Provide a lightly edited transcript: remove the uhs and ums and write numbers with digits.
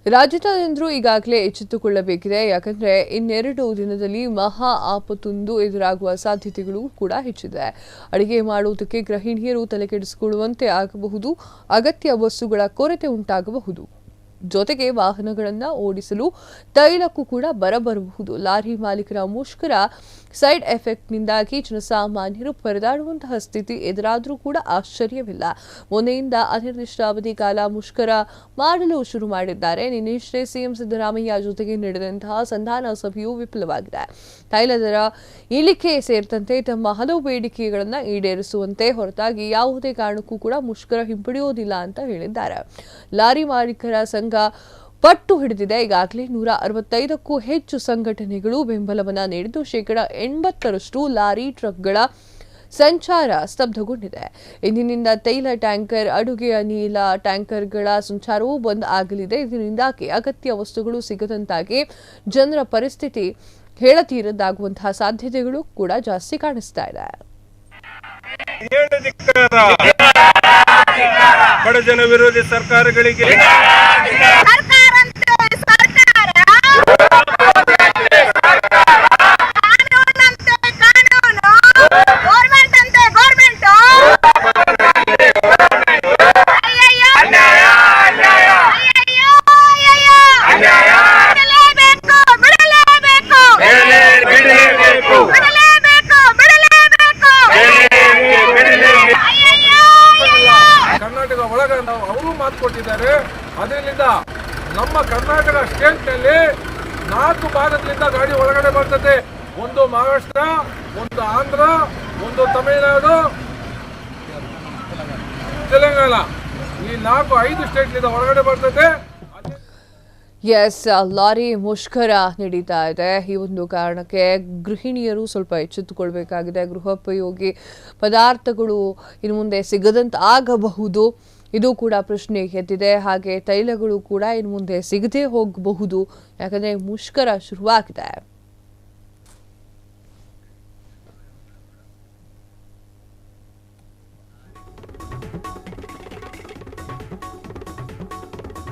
ರಾಜ್ಯದ ಜನರು ಈಗಾಗಲೇ ಎಚ್ಚೆತ್ತುಕೊಳ್ಳಬೇಕಿದೆ. ಯಾಕಂದ್ರೆ ಇನ್ನೆರಡು ದಿನದಲ್ಲಿ ಮಹಾ ಆಪತ್ತೊಂದು ಎದುರಾಗುವ ಸಾಧ್ಯತೆಗಳು ಕೂಡ ಹೆಚ್ಚಿದೆ. ಅಡಿಗೆ ಮಾಡುವುದಕ್ಕೆ ಗೃಹಿಣಿಯರು ತಲೆಕೆಡಿಸಿಕೊಳ್ಳುವಂತೆ ಆಗಬಹುದು. ಅಗತ್ಯ ವಸ್ತುಗಳ ಕೊರತೆ ಉಂಟಾಗಬಹುದು. ಜೊತೆಗೆ ವಾಹನಗಳನ್ನು ಓಡಿಸಲು ತೈಲಕ್ಕೂ ಕೂಡ ಬರಬರಬಹುದು. ಲಾರಿ ಮಾಲೀಕರ ಮುಷ್ಕರ ಸೈಡ್ ಎಫೆಕ್ಟ್ನಿಂದಾಗಿ ಜನಸಾಮಾನ್ಯರು ಪರದಾಡುವಂತಹ ಸ್ಥಿತಿ ಎದುರಾದರೂ ಕೂಡ ಆಶ್ಚರ್ಯವಿಲ್ಲ. ಮೊನ್ನೆಯಿಂದ ಅನಿರ್ದಿಷ್ಟಾವಧಿ ಕಾಲ ಮುಷ್ಕರ ಮಾಡಲು ಶುರು ಮಾಡಿದ್ದಾರೆ. ನಿನ್ನೆಯಷ್ಟೇ ಸಿಎಂ ಸಿದ್ದರಾಮಯ್ಯ ಜೊತೆಗೆ ನಡೆದಂತಹ ಸಂಧಾನ ಸಭೆಯು ವಿಫಲವಾಗಿದೆ. ತೈಲ ದರ ಇಳಿಕೆ ಸೇರಿದಂತೆ ತಮ್ಮ ಹಲವು ಬೇಡಿಕೆಗಳನ್ನು ಈಡೇರಿಸುವಂತೆ ಹೊರತಾಗಿ ಯಾವುದೇ ಕಾರಣಕ್ಕೂ ಕೂಡ ಮುಷ್ಕರ ಹಿಂಪಡೆಯುವುದಿಲ್ಲ ಅಂತ ಹೇಳಿದ್ದಾರೆ. ಲಾರಿ ಮಾಲೀಕರ ಸಂಘ ಪಟ್ಟು ಹಿಡಿದಿದೆ. ಈಗಾಗಲೇ 165ಕ್ಕೂ ಹೆಚ್ಚು ಸಂಘಟನೆಗಳು ಬೆಂಬಲವನ್ನ ನೀಡಿದ್ದು 80% ಲಾರಿ ಟ್ರಕ್ಗಳ ಸಂಚಾರ ಸ್ತಬ್ಧಗೊಂಡಿದೆ. ಇಂದಿನಿಂದ ತೈಲ ಟ್ಯಾಂಕರ್, ಅಡುಗೆ ಅನಿಲ ಟ್ಯಾಂಕರ್ಗಳ ಸಂಚಾರವೂ ಬಂದ್ ಆಗಲಿದೆ. ಇದರಿಂದಾಗಿ ಅಗತ್ಯ ವಸ್ತುಗಳು ಸಿಗದಂತಾಗಿ ಜನರ ಪರಿಸ್ಥಿತಿ ಹೇಳತೀರದಾಗುವಂತಹ ಸಾಧ್ಯತೆಗಳು ಕೂಡ ಜಾಸ್ತಿ ಕಾಣಿಸ್ತಾ ಇದೆ. ಬಡಜನ ವಿರೋಧಿ ಸರ್ಕಾರಗಳಿಗೆ ಕರ್ನಾಟಕ ಒಳಗ ಅವರು ಮಾತು ಕೊಟ್ಟಿದ್ದಾರೆ. ಅದರಿಂದ ನಮ್ಮ ಕರ್ನಾಟಕ ಸ್ಟೇಟ್ ನಲ್ಲಿ 4 ಭಾಗದಿಂದ ಗಾಡಿ ಒಳಗಡೆ ಬರ್ತದೆ. ಒಂದು ಮಹಾರಾಷ್ಟ್ರ, ಒಂದು ಆಂಧ್ರ, ಒಂದು ತಮಿಳುನಾಡು, ತೆಲಂಗಾಣ. ಈ 4-5 ಸ್ಟೇಟ್ ನಿಂದ ಒಳಗಡೆ ಬರ್ತದೆ. ಲಾರಿ ಮುಷ್ಕರ ನಡೀತಾ ಇದೆ. ಈ ಒಂದು ಕಾರಣಕ್ಕೆ ಗೃಹಿಣಿಯರು ಸ್ವಲ್ಪ ಎಚ್ಚೆತ್ತುಕೊಳ್ಬೇಕಾಗಿದೆ. ಗೃಹೋಪಯೋಗಿ ಪದಾರ್ಥಗಳು ಇನ್ನು ಮುಂದೆ ಸಿಗದಂತಾಗಬಹುದು. ಇದು ಕೂಡ ಪ್ರಶ್ನೆ ಎದ್ದಿದೆ. ಹಾಗೆ ತೈಲಗಳು ಕೂಡ ಇನ್ನು ಮುಂದೆ ಸಿಗದೆ ಹೋಗಬಹುದು. ಯಾಕಂದ್ರೆ ಮುಷ್ಕರ ಶುರುವಾಗಿದೆ.